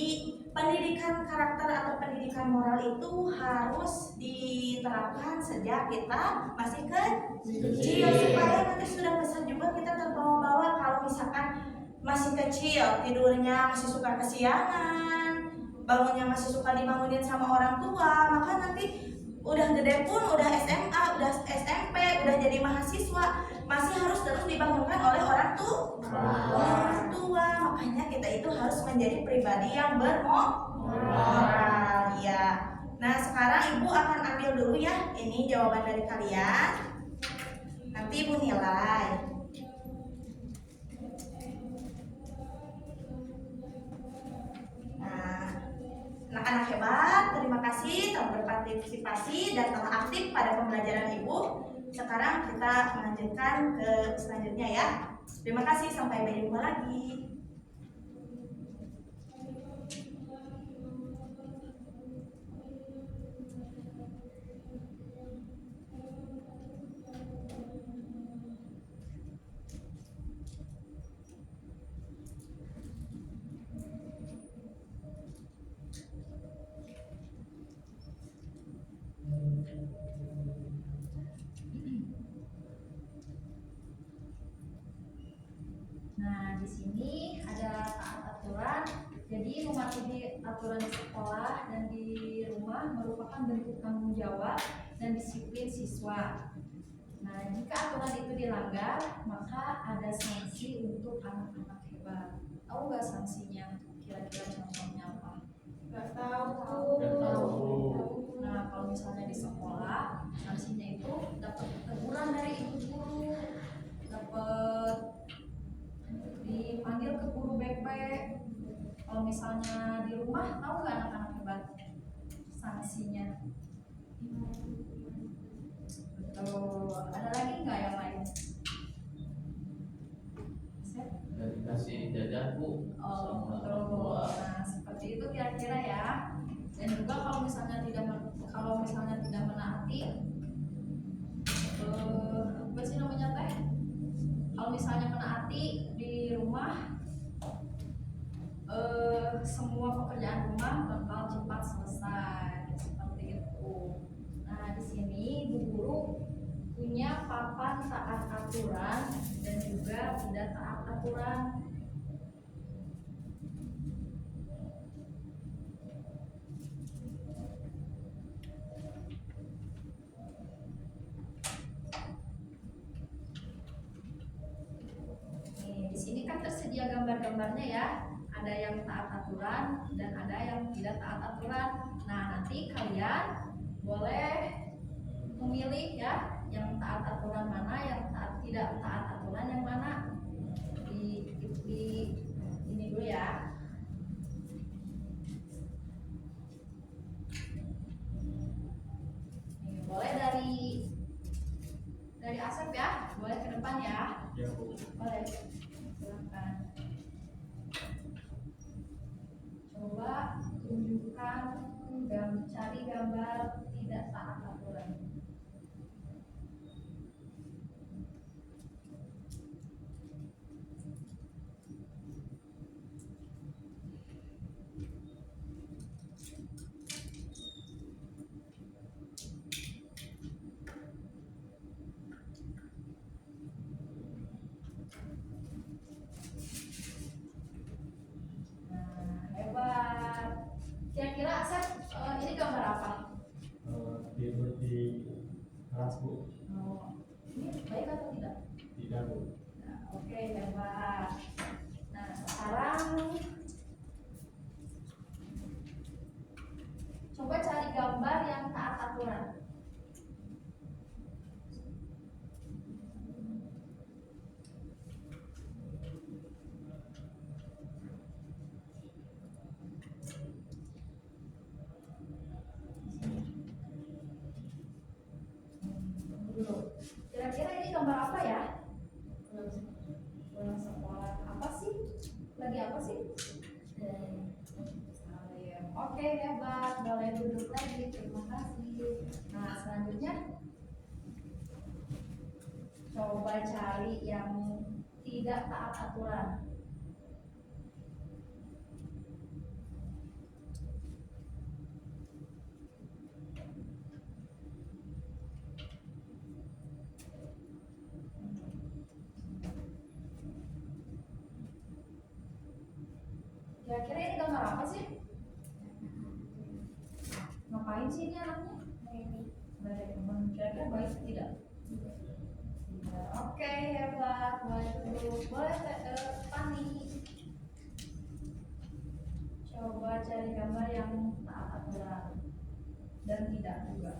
pendidikan karakter atau pendidikan moral itu harus diterapkan sejak kita masih kecil supaya nanti sudah besar juga kita terbawa-bawa. Kalau misalkan masih kecil tidurnya masih suka kesiangan, bangunnya masih suka dibangunin sama orang tua, maka nanti udah gede pun, udah SMA, udah SMP, udah jadi mahasiswa, masih harus terus dibangunkan oleh orang tua. Makanya kita itu harus menjadi pribadi yang bermoral ya. Nah sekarang ibu akan ambil dulu ya ini jawaban dari kalian, nanti ibu nilai. Anak-anak hebat, terima kasih telah berpartisipasi dan telah aktif pada pembelajaran ibu. Sekarang kita melanjutkan ke selanjutnya ya. Terima kasih, sampai berjumpa lagi. di sini ada taat aturan. Jadi mematuhi aturan di sekolah dan di rumah merupakan bentuk tanggung jawab dan disiplin siswa. Nah, jika aturan itu dilanggar, maka ada sanksi untuk anak-anak hebat. Tahu nggak sanksinya? Kira-kira contohnya apa? Nggak tahu. Nggak tahu. Nah, kalau misalnya di sekolah, sanksinya itu dapat teguran dari ibu guru, dapat dipanggil ke guru BP. Kalau misalnya di rumah, tahu nggak anak-anak hebat sanksinya? Betul. Ada lagi nggak yang lain? Set? Dan dikasih jajan Bu Oh, sama orang betul. tua. Nah, seperti itu kira-kira ya. Dan juga kalau misalnya tidak menaati, apa sih namanya teh? Kalau misalnya menaati di rumah, semua pekerjaan rumah bakal cepat selesai seperti itu. Nah, di sini Bu Guru punya papan taat aturan dan juga tidak taat aturan. Nih, di sini kan tersedia gambar-gambarnya ya. Ada yang taat aturan dan ada yang tidak taat aturan. Nah, nanti kalian boleh memilih ya, yang taat aturan mana, yang tidak taat aturan yang mana. Di ini dulu ya. Nih, boleh dari Asep ya, boleh ke depan ya. Ya Bu. Boleh, silakan. Coba tunjukkan cari gambar tidak taat aturan. Nah, hebat. Kira-kira Asep, ini gambar apa? Tidur di kelas Bu. Oh, ini baik atau tidak? Tidak Bu. Nah, oke, hebat. Nah, sekarang coba cari gambar yang taat aturan. Dulu. Kira-kira ini gambar apa ya? Pulang sekolah. Apa sih? Lagi apa sih? Salim. Oke, hebat. Boleh duduk lagi. Terima kasih. Nah, selanjutnya coba cari yang tidak taat aturan. Kira-kira ini gambar apa sih? Ngapain sih ini anaknya? Baik, kira-kira baik atau tidak? Oke, hebat. Boleh duduk. Boleh Pani. Coba cari gambar yang taat aturan dan tidak juga.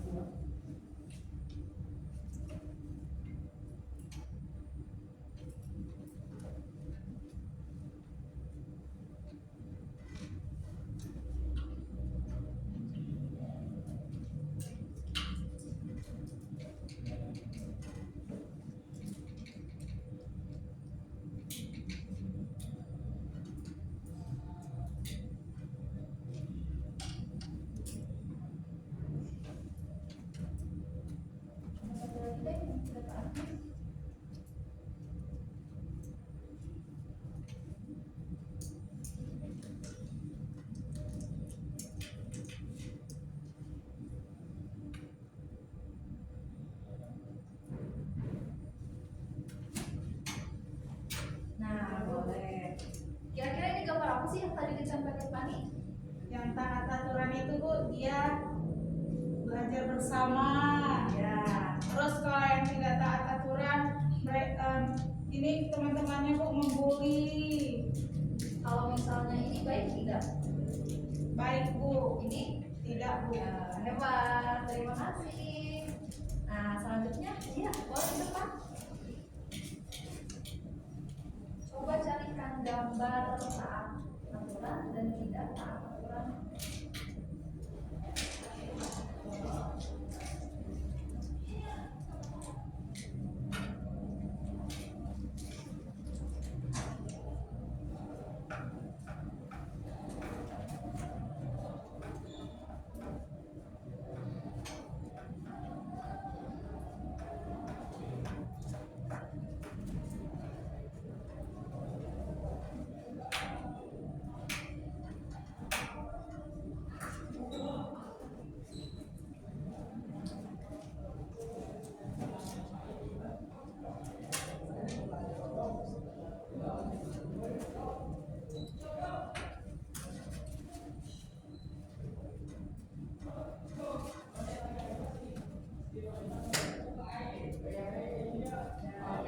bersama. Ya. Terus kalau yang tidak taat aturan, ini teman-temannya kok membuli. Kalau misalnya ini baik tidak? Baik Bu, Ini tidak Bu. ya, hebat. Terima kasih. Nah, selanjutnya iya, boleh ke depan. Coba carikan gambar taat aturan dan tidak taat aturan.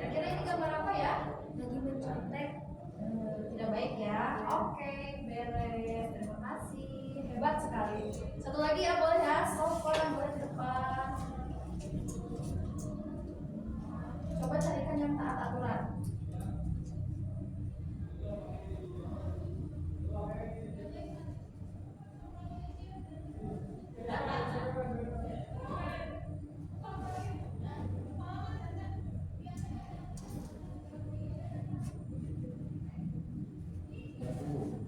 Kira-kira ini gambar apa ya? Lagi mencontek. Tidak baik ya. Oke, beres. Terima kasih. Hebat sekali. Satu lagi ya, boleh ya. Sofa yang boleh ke depan. Coba carikan yang taat aturan.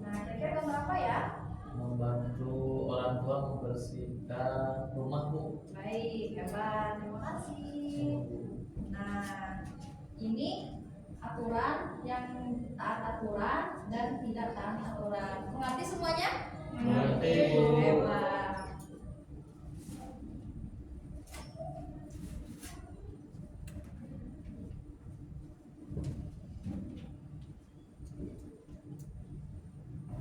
Nah, kira-kira gambar apa ya? Membantu orang tua membersihkan rumah Bu. Baik, hebat. Terima kasih. Nah, ini aturan yang taat aturan dan tidak taat aturan. Mengerti semuanya? Mengerti, Bu. Hebat.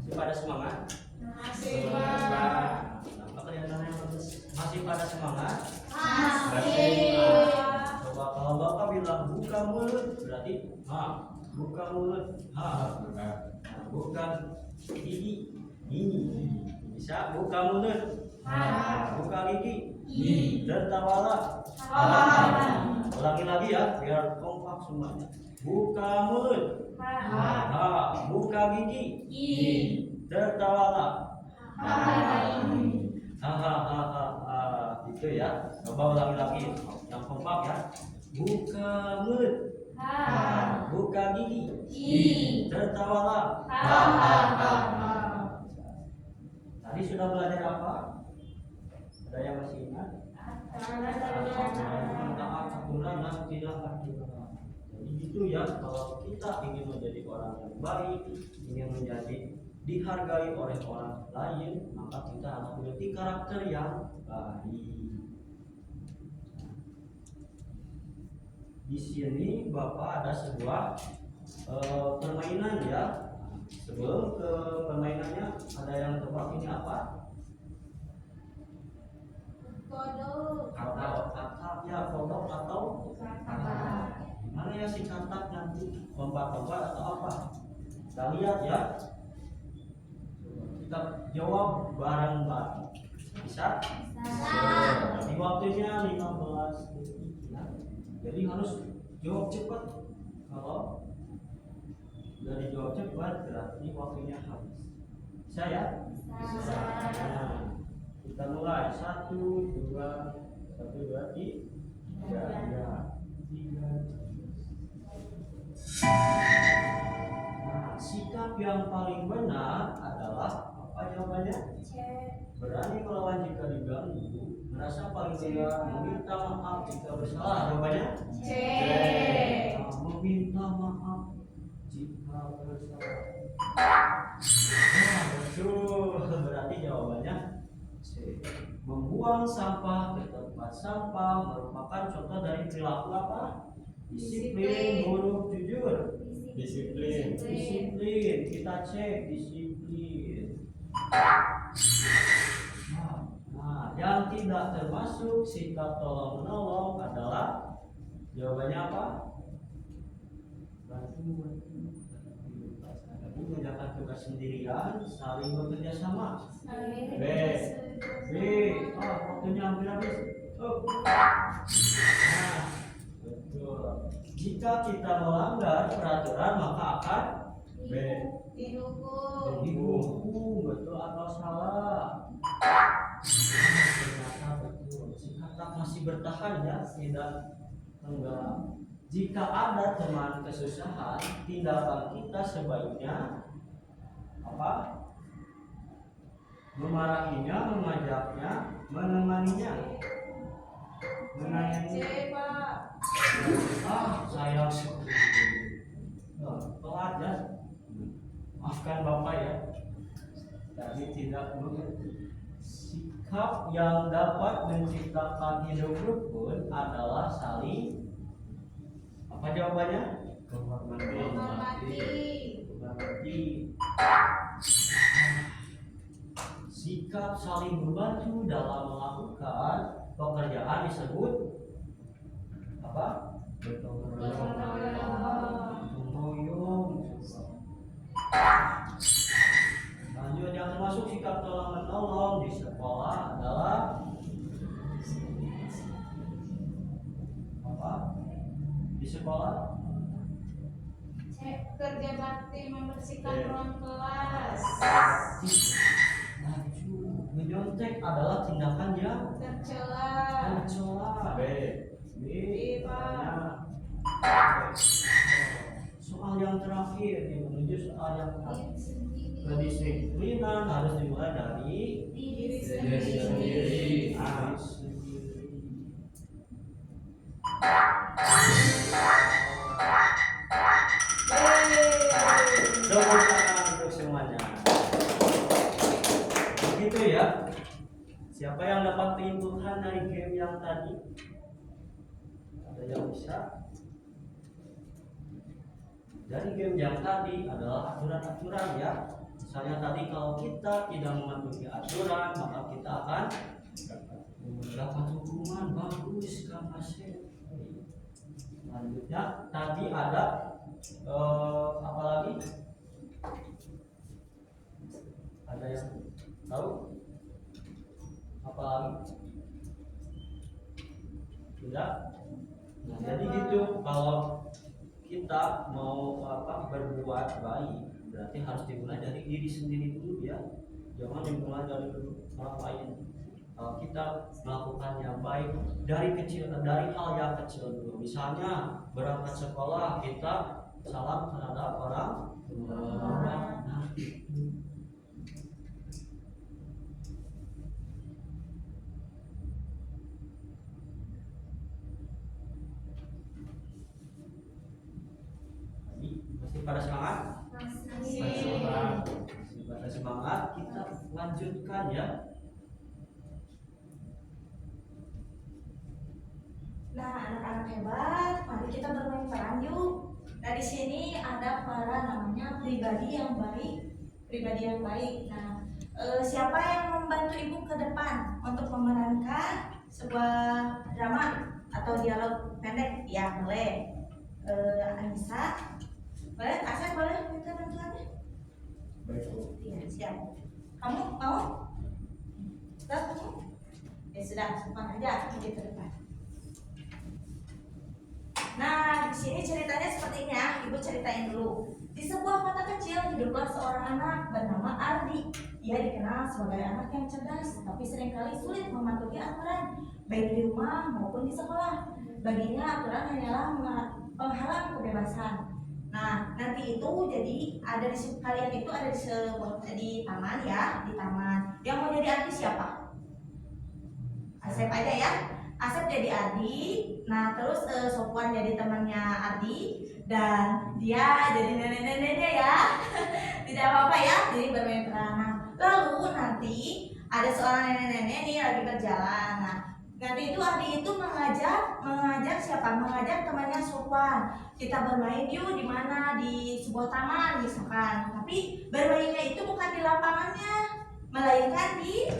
Masih pada semangat? Masih Pak. Apa kelihatannya bagus? Masih pada semangat? Masih. Coba kalau Bapak bilang buka mulut, berarti buka mulut. Nah, buka gigi. Ini. Bisa buka mulut. Buka gigi. Tertawalah. Ulangi lagi ya, biar kompak semuanya. Buka mulut. Buka gigi. Tertawalah. Gitu ya. Coba ulangi lagi yang kompak ya. Buka mulut. Buka gigi. Tertawalah. Tadi sudah belajar apa? Ada yang masih ingat? Taat aturan dan tidak aturan. Jadi gitu ya, kalau kita ingin menjadi orang yang baik, ingin menjadi dihargai oleh orang lain, maka kita harus memiliki karakter yang baik. Di sini Bapak ada sebuah permainan ya. Sebelum ke permainannya, ada yang tebak ini apa? Kodok. Katak ya, kodok atau katak. Mana ya si katak nanti? Lompat-lompat atau apa? Kita lihat ya. Kita jawab bareng-bareng. Bisa? Di waktunya 15 detik ya. Jadi harus jawab cepat. Kalau udah dijawab cepat berarti waktunya habis. Bisa ya? Bisa. Nah, kita mulai 1, 2, 3 ya. 3. Nah, sikap yang paling benar adalah apa jawabannya? Berani melawan jika diganggu, merasa paling benar, meminta maaf jika bersalah. Jawabannya? Nah, meminta maaf jika bersalah. Nah, betul. Berarti jawabannya C. Membuang sampah ke tempat sampah merupakan contoh dari perilaku apa? Disiplin, buruk, jujur. Disiplin. Kita cek disiplin. Nah, yang tidak termasuk sikap tolong menolong adalah jawabannya apa? Bantu, mengerjakan tugas sendirian, saling bekerja sama. B. Waktunya hampir habis. Nah, betul. Jika kita melanggar peraturan maka akan B. Dihukum, betul atau salah? Ternyata betul. Sikap masih bertahan ya, tidak enggak. Jika ada teman kesusahan, tindakan kita sebaiknya apa? Memarahinya, mengajaknya, menemaninya. Sayang sekali. Telat ya. Maafkan Bapak ya. Tadi tidak mengerti. Sikap yang dapat menciptakan hidup rukun adalah saling apa jawabannya? Menghormati. Sikap saling membantu dalam melakukan pekerjaan disebut apa? Gotong royong. Lanjut, yang termasuk sikap tolong menolong di sekolah adalah apa? Di sekolah kerja bakti membersihkan ruang kelas. Menyontek adalah tindakan yang tercela. B. Soal yang terakhir yang menuju soal yang kedisiplinan harus dimulai dari Diri sendiri. Tepuk tangan untuk semuanya. Begitu ya. Siapa yang dapat kesimpulan dari game yang tadi? Ada yang bisa? Dari game yang tadi adalah aturan-aturan ya. Misalnya tadi kalau kita tidak mematuhi aturan maka kita akan mendapat hukuman. Bagus Kak Asep. Selanjutnya tadi ada apa lagi? Ada yang tahu? Apa lagi? Tidak? Nah, jadi gitu, kalau kita mau berbuat baik berarti harus dimulai dari diri sendiri dulu ya. Jangan dimulai dari orang lain. Kalau kita melakukan yang baik dari kecil, dari hal yang kecil dulu. Misalnya berangkat sekolah kita salam terhadap orang tua. Nah, masih pada semangat? Masih pada semangat. Kita lanjutkan ya. Nah, anak-anak hebat, mari kita bermain peran yuk. Nah, di sini ada peran namanya pribadi yang baik. Nah, siapa yang membantu ibu ke depan untuk memerankan sebuah drama atau dialog pendek? Ya, boleh. Anissa, boleh? Asep, boleh minta bantuannya? Baik. Iya, siap. Kamu mau? Kamu? Ya sudah, simpan aja di depan. Nah, di sini ceritanya seperti ini ya. Ibu ceritain dulu. Di sebuah kota kecil hiduplah seorang anak bernama Ardi. Ia dikenal sebagai anak yang cerdas, tapi seringkali sulit mematuhi aturan, baik di rumah maupun di sekolah. Baginya aturan hanyalah penghalang kebebasan. Nah, nanti itu jadi ada di kalian itu ada di taman ya, di taman. Yang mau jadi Ardi siapa? Asep aja ya. Asep jadi Ardi, nah terus Sofwan jadi temannya Ardi, dan dia jadi nenek-neneknya ya. Tidak apa-apa ya, jadi bermain peranan. Lalu nanti ada seorang nenek-nenek nih lagi berjalan. Nah, nanti itu Ardi itu mengajak siapa? Mengajak temannya Sofwan. Kita bermain yuk di mana? Di sebuah taman misalkan. Tapi bermainnya itu bukan di lapangannya, melainkan di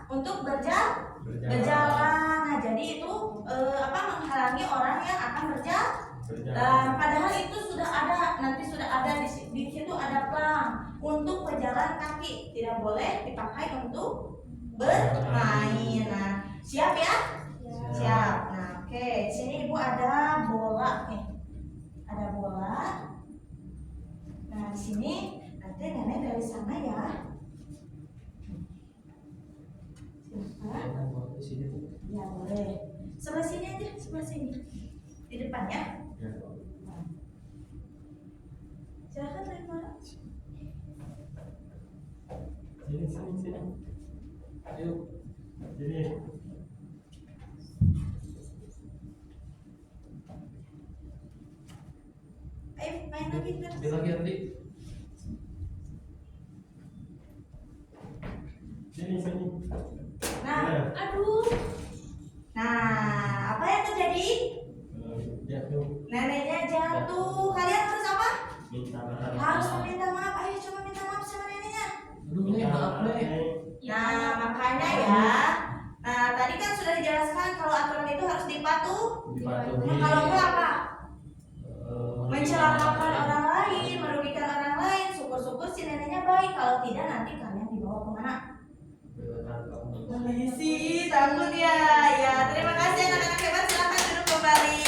untuk berjalan. Nah, jadi itu menghalangi orang yang akan berjalan. Padahal itu sudah ada, nanti sudah ada di situ ada plang untuk pejalan kaki, tidak boleh dipakai untuk bermain. Nah, siap ya? Siap. Nah, oke. Di sini Ibu ada bola nih. Ada bola. Nah, di sini nanti nenek dari sana ya. Silakan. Ya boleh. Sebelah sini aja, sebelah sini. Di depan ya. Silakan lempar. Sini. Ayo. Sini. Ayo main lagi terus. Ambil lagi nanti. Sini. Nah, aduh. Nah, apa yang terjadi? Jatuh. Neneknya jatuh. Kalian harus apa? Minta maaf. Harus meminta maaf. Ayo coba minta maaf sama neneknya. Aduh, ini maaf nih. Nah, makanya ya. Nah, tadi kan sudah dijelaskan kalau aturan itu harus dipatuhi. Nah, kalau enggak apa? Mencelakakan orang lain, merugikan orang lain. Syukur-syukur si neneknya baik. Kalau tidak nanti kalian dibawa kemana? Polisi, takut ya. Ya, terima kasih anak-anak hebat. Silakan duduk kembali.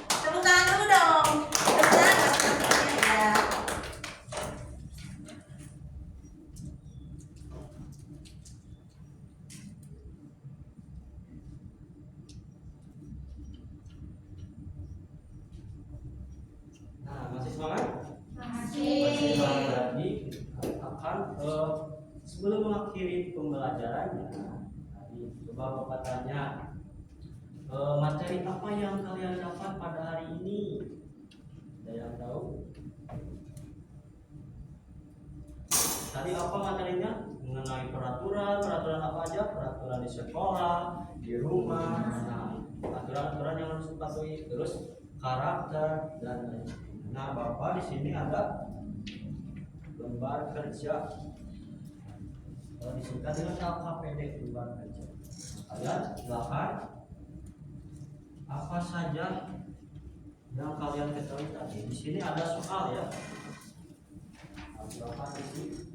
Tepuk tangan dulu dong. Tepuk tangan anak-anaknya ya. Nah, masih semangat? Masih. Lagi akan sebelum mengakhiri pembelajarannya, tadi coba Bapak tanya materi apa yang kalian dapat pada hari ini? Ada yang tahu? Tadi apa materinya? Mengenai peraturan apa aja? Peraturan di sekolah, di rumah, nah, aturan-aturan yang harus dipatuhi, terus karakter dan lain. Nah, Bapak di sini ada lembar kerja. Disingkat dengan LKPD, lembar kerja. Kalian silakan apa saja yang kalian ketahui tadi. Di sini ada soal ya. Silakan isi.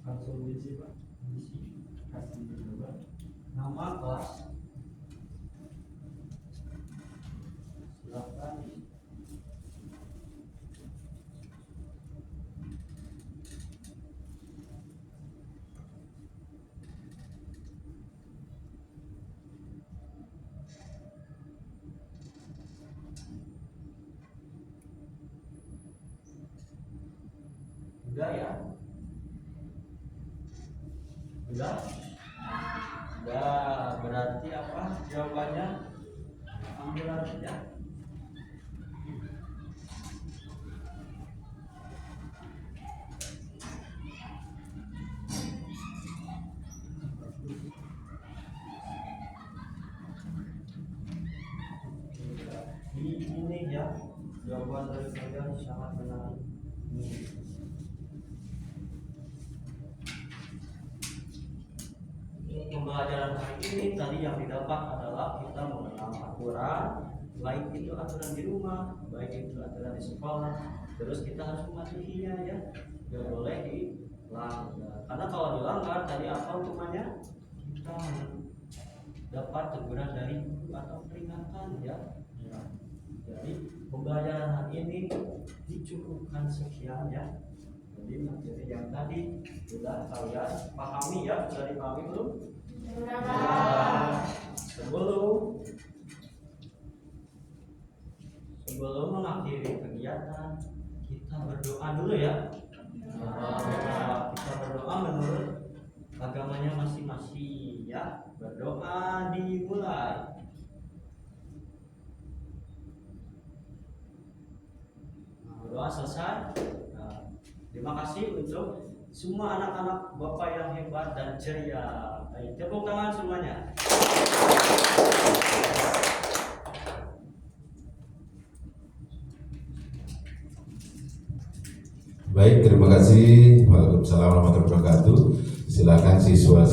Langsung diisi Pak. Isi. Kasih jawaban. Nama kelas. Silakan. Udah ya? Udah? Udah, berarti apa jawabannya? Ambil aja ya. Ini ya, jawaban dari kalian sangat menarik. Pembelajaran hari ini tadi yang didapat adalah kita mengenal aturan, baik itu aturan di rumah, baik itu aturan di sekolah, terus kita harus mematuhinya ya, tidak boleh dilanggar. Karena kalau dilanggar tadi apa hukumannya? Kita dapat teguran dari guru atau peringatan ya. Jadi pembelajaran hari ini dicukupkan sekian ya. Jadi materi yang tadi sudah kalian pahami ya, sudah dipahami belum? Nah, sebelum mengakhiri kegiatan kita berdoa dulu ya. Kita berdoa menurut agamanya masing-masing ya. Berdoa dimulai. Nah, berdoa selesai. Terima kasih untuk semua anak-anak Bapak yang hebat dan ceria. Baik, tepuk tangan semuanya. Baik, terima kasih. Waalaikumsalam warahmatullahi wabarakatuh. Silakan siswa